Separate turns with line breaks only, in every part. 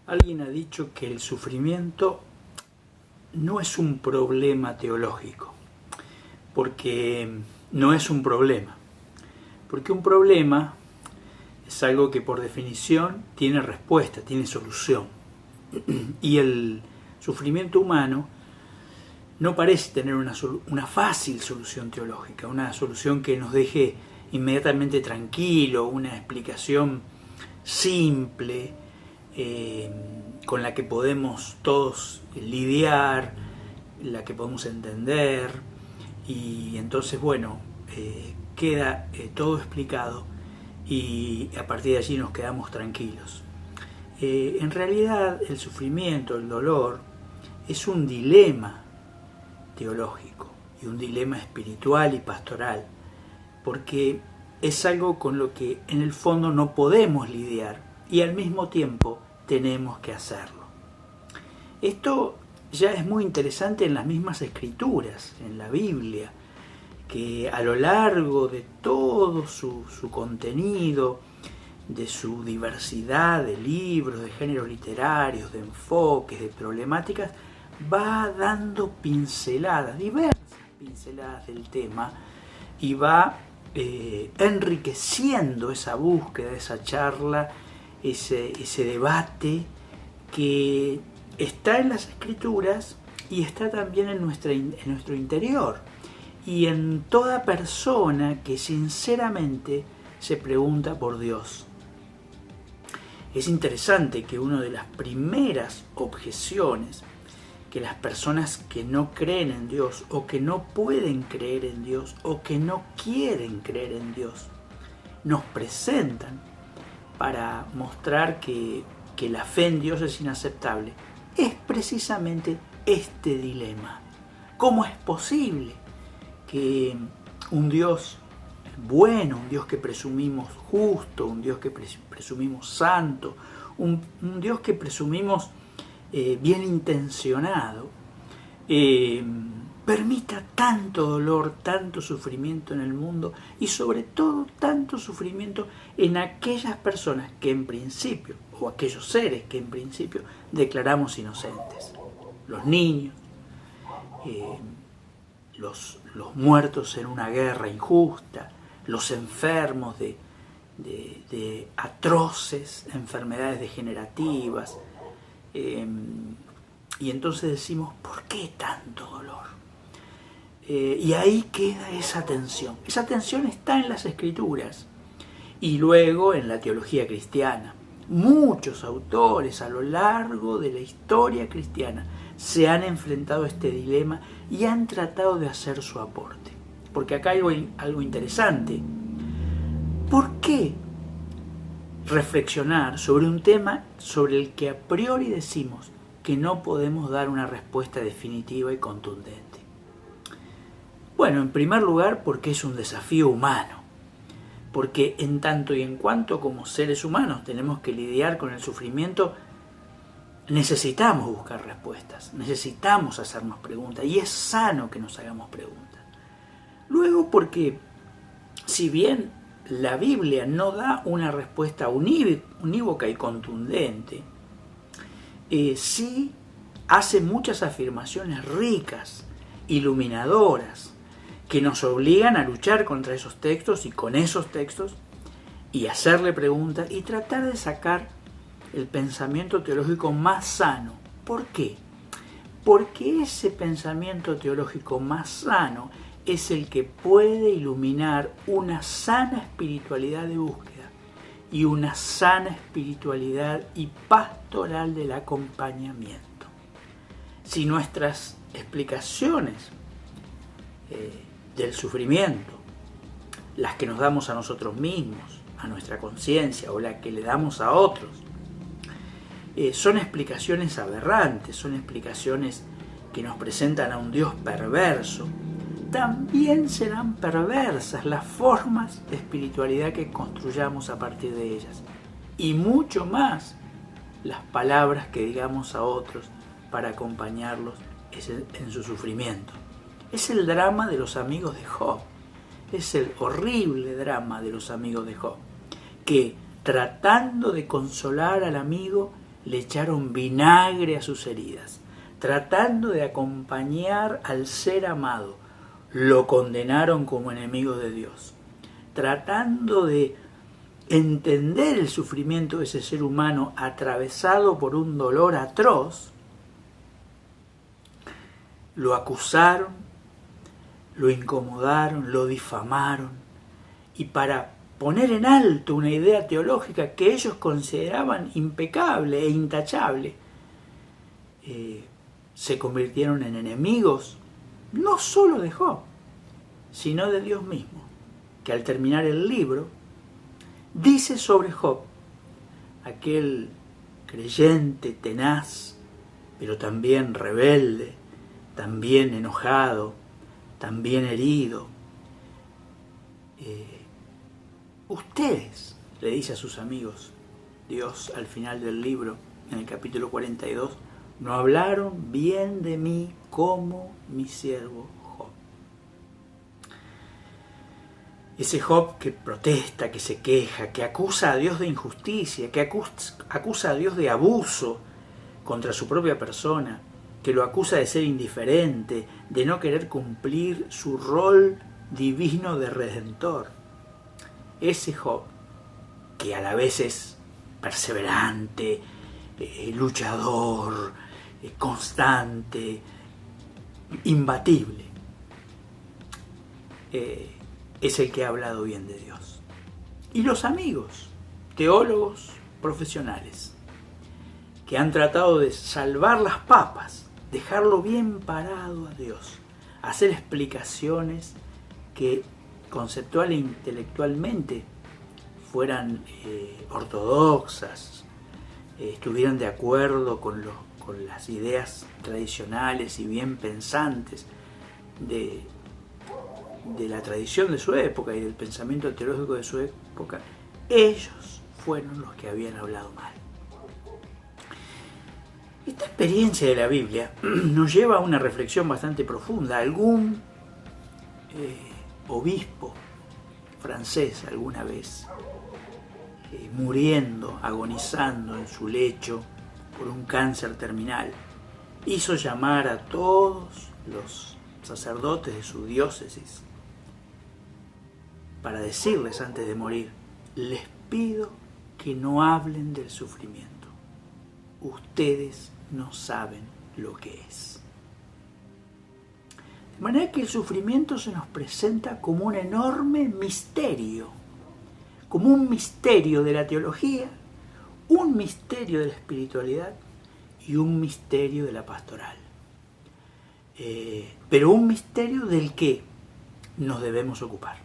Alguien ha dicho que el sufrimiento no es un problema teológico, porque no es un problema, porque un problema es algo que por definición tiene respuesta, tiene solución, y el sufrimiento humano no parece tener una fácil solución teológica, una solución que nos deje inmediatamente tranquilo, una explicación simple, con la que podemos todos lidiar, la que podemos entender, y entonces, bueno, queda todo explicado y a partir de allí nos quedamos tranquilos. En realidad el sufrimiento, el dolor, es un dilema teológico y un dilema espiritual y pastoral, porque es algo con lo que en el fondo no podemos lidiar y al mismo tiempo tenemos que hacerlo. Esto ya es muy interesante en las mismas escrituras, en la Biblia, que a lo largo de todo su contenido, de su diversidad de libros, de géneros literarios, de enfoques, de problemáticas, va dando pinceladas, diversas pinceladas del tema, y va enriqueciendo esa búsqueda, esa charla, ese debate que está en las escrituras y está también en nuestro interior y en toda persona que sinceramente se pregunta por Dios. Es interesante que una de las primeras objeciones que las personas que no creen en Dios o que no pueden creer en Dios o que no quieren creer en Dios nos presentan para mostrar que la fe en Dios es inaceptable, es precisamente este dilema. ¿Cómo es posible que un Dios bueno, un Dios que presumimos justo, un Dios que presumimos santo, un Dios que presumimos bien intencionado, permita tanto dolor, tanto sufrimiento en el mundo y sobre todo tanto sufrimiento en aquellas personas que en principio, o aquellos seres que en principio declaramos inocentes? Los niños, los muertos en una guerra injusta, los enfermos de atroces enfermedades degenerativas. Y entonces decimos, ¿por qué tanto dolor? Y ahí queda esa tensión. Esa tensión está en las escrituras y luego en la teología cristiana. Muchos autores a lo largo de la historia cristiana se han enfrentado a este dilema y han tratado de hacer su aporte. Porque acá hay algo interesante. ¿Por qué reflexionar sobre un tema sobre el que a priori decimos que no podemos dar una respuesta definitiva y contundente? Bueno, en primer lugar, porque es un desafío humano, porque en tanto y en cuanto como seres humanos tenemos que lidiar con el sufrimiento, necesitamos buscar respuestas, necesitamos hacernos preguntas, y es sano que nos hagamos preguntas. Luego, porque si bien la Biblia no da una respuesta unívoca y contundente, sí hace muchas afirmaciones ricas, iluminadoras, que nos obligan a luchar contra esos textos y con esos textos y hacerle preguntas y tratar de sacar el pensamiento teológico más sano. ¿Por qué? Porque ese pensamiento teológico más sano es el que puede iluminar una sana espiritualidad de búsqueda y una sana espiritualidad y pastoral del acompañamiento. Si nuestras explicaciones del sufrimiento, las que nos damos a nosotros mismos, a nuestra conciencia o las que le damos a otros, son explicaciones aberrantes, son explicaciones que nos presentan a un Dios perverso, también serán perversas las formas de espiritualidad que construyamos a partir de ellas, y mucho más las palabras que digamos a otros para acompañarlos en su sufrimiento. Es el drama de los amigos de Job, es el horrible drama de los amigos de Job, que tratando de consolar al amigo le echaron vinagre a sus heridas, tratando de acompañar al ser amado. Lo condenaron como enemigo de Dios, tratando de entender el sufrimiento de ese ser humano atravesado por un dolor atroz. Lo acusaron, lo incomodaron, lo difamaron, y para poner en alto una idea teológica que ellos consideraban impecable e intachable, se convirtieron en enemigos no solo de Job, sino de Dios mismo, que al terminar el libro dice sobre Job, aquel creyente tenaz, pero también rebelde, también enojado, también herido. Ustedes, le dice a sus amigos Dios al final del libro, en el capítulo 42, no hablaron bien de mí como mi siervo Job. Ese Job que protesta, que se queja, que acusa a Dios de injusticia, que acusa a Dios de abuso contra su propia persona, que lo acusa de ser indiferente, de no querer cumplir su rol divino de redentor. Ese Job, que a la vez es perseverante, luchador, constante, imbatible, es el que ha hablado bien de Dios. Y los amigos, teólogos profesionales, que han tratado de salvar las papas, dejarlo bien parado a Dios, hacer explicaciones que conceptual e intelectualmente fueran ortodoxas, estuvieran de acuerdo con las ideas tradicionales y bien pensantes de la tradición de su época y del pensamiento teológico de su época, ellos fueron los que habían hablado mal. Esta experiencia de la Biblia nos lleva a una reflexión bastante profunda. Algún obispo francés alguna vez, muriendo, agonizando en su lecho por un cáncer terminal, hizo llamar a todos los sacerdotes de su diócesis para decirles antes de morir: les pido que no hablen del sufrimiento. Ustedes no saben lo que es. De manera que el sufrimiento se nos presenta como un enorme misterio, como un misterio de la teología, un misterio de la espiritualidad y un misterio de la pastoral. Pero un misterio del que nos debemos ocupar.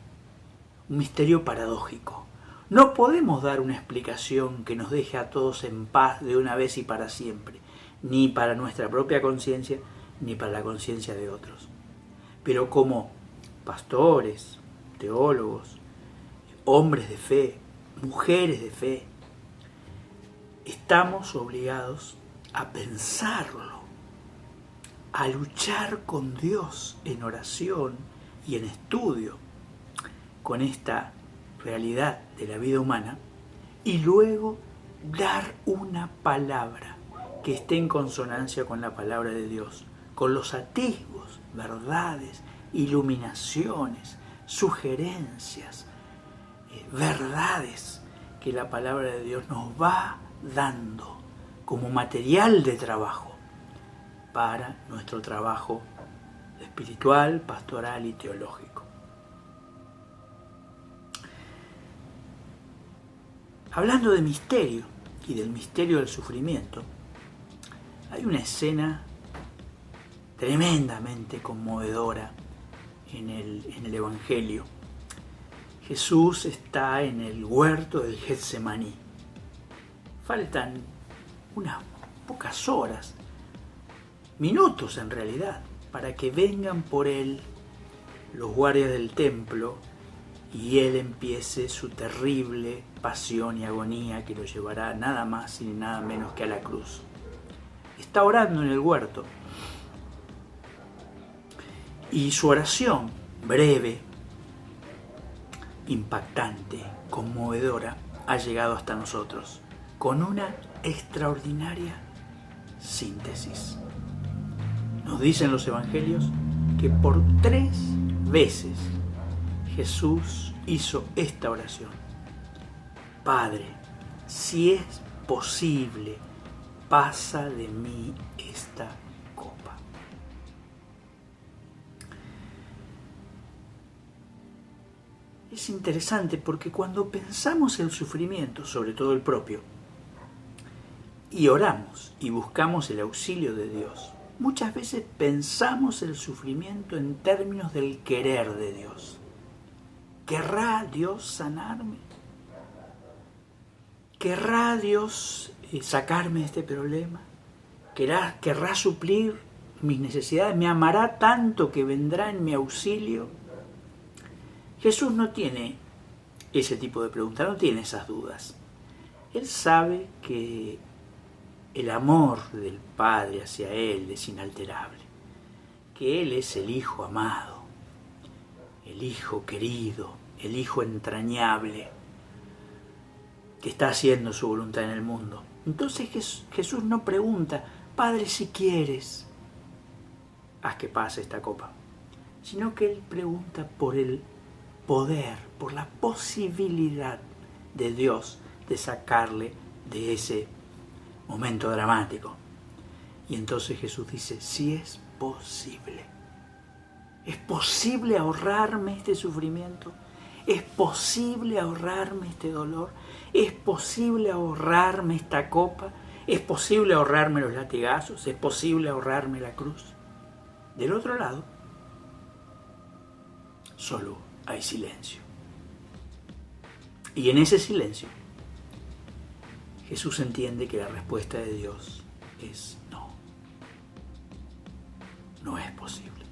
Un misterio paradójico. No podemos dar una explicación que nos deje a todos en paz de una vez y para siempre, ni para nuestra propia conciencia, ni para la conciencia de otros. Pero como pastores, teólogos, hombres de fe, mujeres de fe, estamos obligados a pensarlo, a luchar con Dios en oración y en estudio con esta realidad de la vida humana, y luego dar una palabra que esté en consonancia con la palabra de Dios, con los atisbos, verdades, iluminaciones, sugerencias, verdades que la palabra de Dios nos va dando como material de trabajo para nuestro trabajo espiritual, pastoral y teológico. Hablando de misterio y del misterio del sufrimiento, hay una escena tremendamente conmovedora en el Evangelio. Jesús está en el huerto del Getsemaní. Faltan unas pocas horas, minutos en realidad, para que vengan por él los guardias del templo y él empiece su terrible pasión y agonía que lo llevará nada más y nada menos que a la cruz. Está orando en el huerto y su oración, breve, impactante, conmovedora, ha llegado hasta nosotros con una extraordinaria síntesis. Nos dicen los evangelios que por 3 veces Jesús hizo esta oración: Padre, si es posible, pasa de mí esta copa. Es interesante porque cuando pensamos el sufrimiento, sobre todo el propio, y oramos y buscamos el auxilio de Dios, muchas veces pensamos el sufrimiento en términos del querer de Dios. ¿Querrá Dios sanarme? ¿Querrá Dios sacarme de este problema? ¿Querrá suplir mis necesidades? ¿Me amará tanto que vendrá en mi auxilio? Jesús no tiene ese tipo de preguntas, no tiene esas dudas. Él sabe que el amor del Padre hacia Él es inalterable, que Él es el Hijo amado, el Hijo querido, el Hijo entrañable, que está haciendo su voluntad en el mundo. Entonces Jesús no pregunta, Padre, si quieres, haz que pase esta copa, sino que Él pregunta por el poder, por la posibilidad de Dios de sacarle de ese momento dramático. Y entonces Jesús dice, si es posible. ¿Es posible ahorrarme este sufrimiento? ¿Es posible ahorrarme este dolor? ¿Es posible ahorrarme esta copa? ¿Es posible ahorrarme los latigazos? ¿Es posible ahorrarme la cruz? Del otro lado, solo hay silencio. Y en ese silencio, Jesús entiende que la respuesta de Dios es no. No es posible.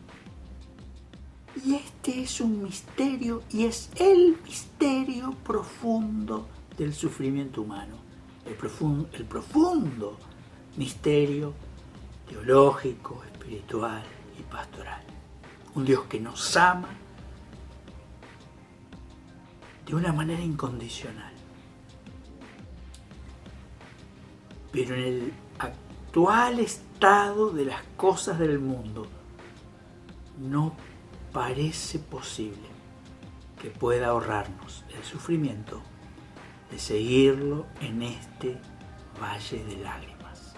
Y este es un misterio, y es el misterio profundo del sufrimiento humano. El profundo misterio teológico, espiritual y pastoral. Un Dios que nos ama de una manera incondicional. Pero en el actual estado de las cosas del mundo, no parece posible que pueda ahorrarnos el sufrimiento de seguirlo en este valle de lágrimas.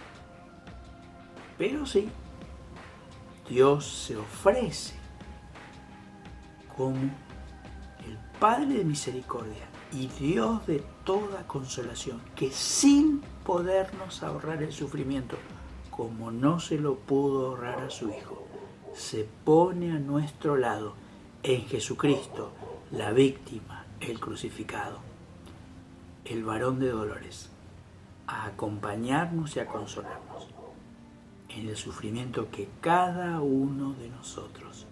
Pero sí, Dios se ofrece como el Padre de misericordia y Dios de toda consolación, que sin podernos ahorrar el sufrimiento, como no se lo pudo ahorrar a su Hijo, se pone a nuestro lado en Jesucristo, la víctima, el crucificado, el varón de dolores, a acompañarnos y a consolarnos en el sufrimiento que cada uno de nosotros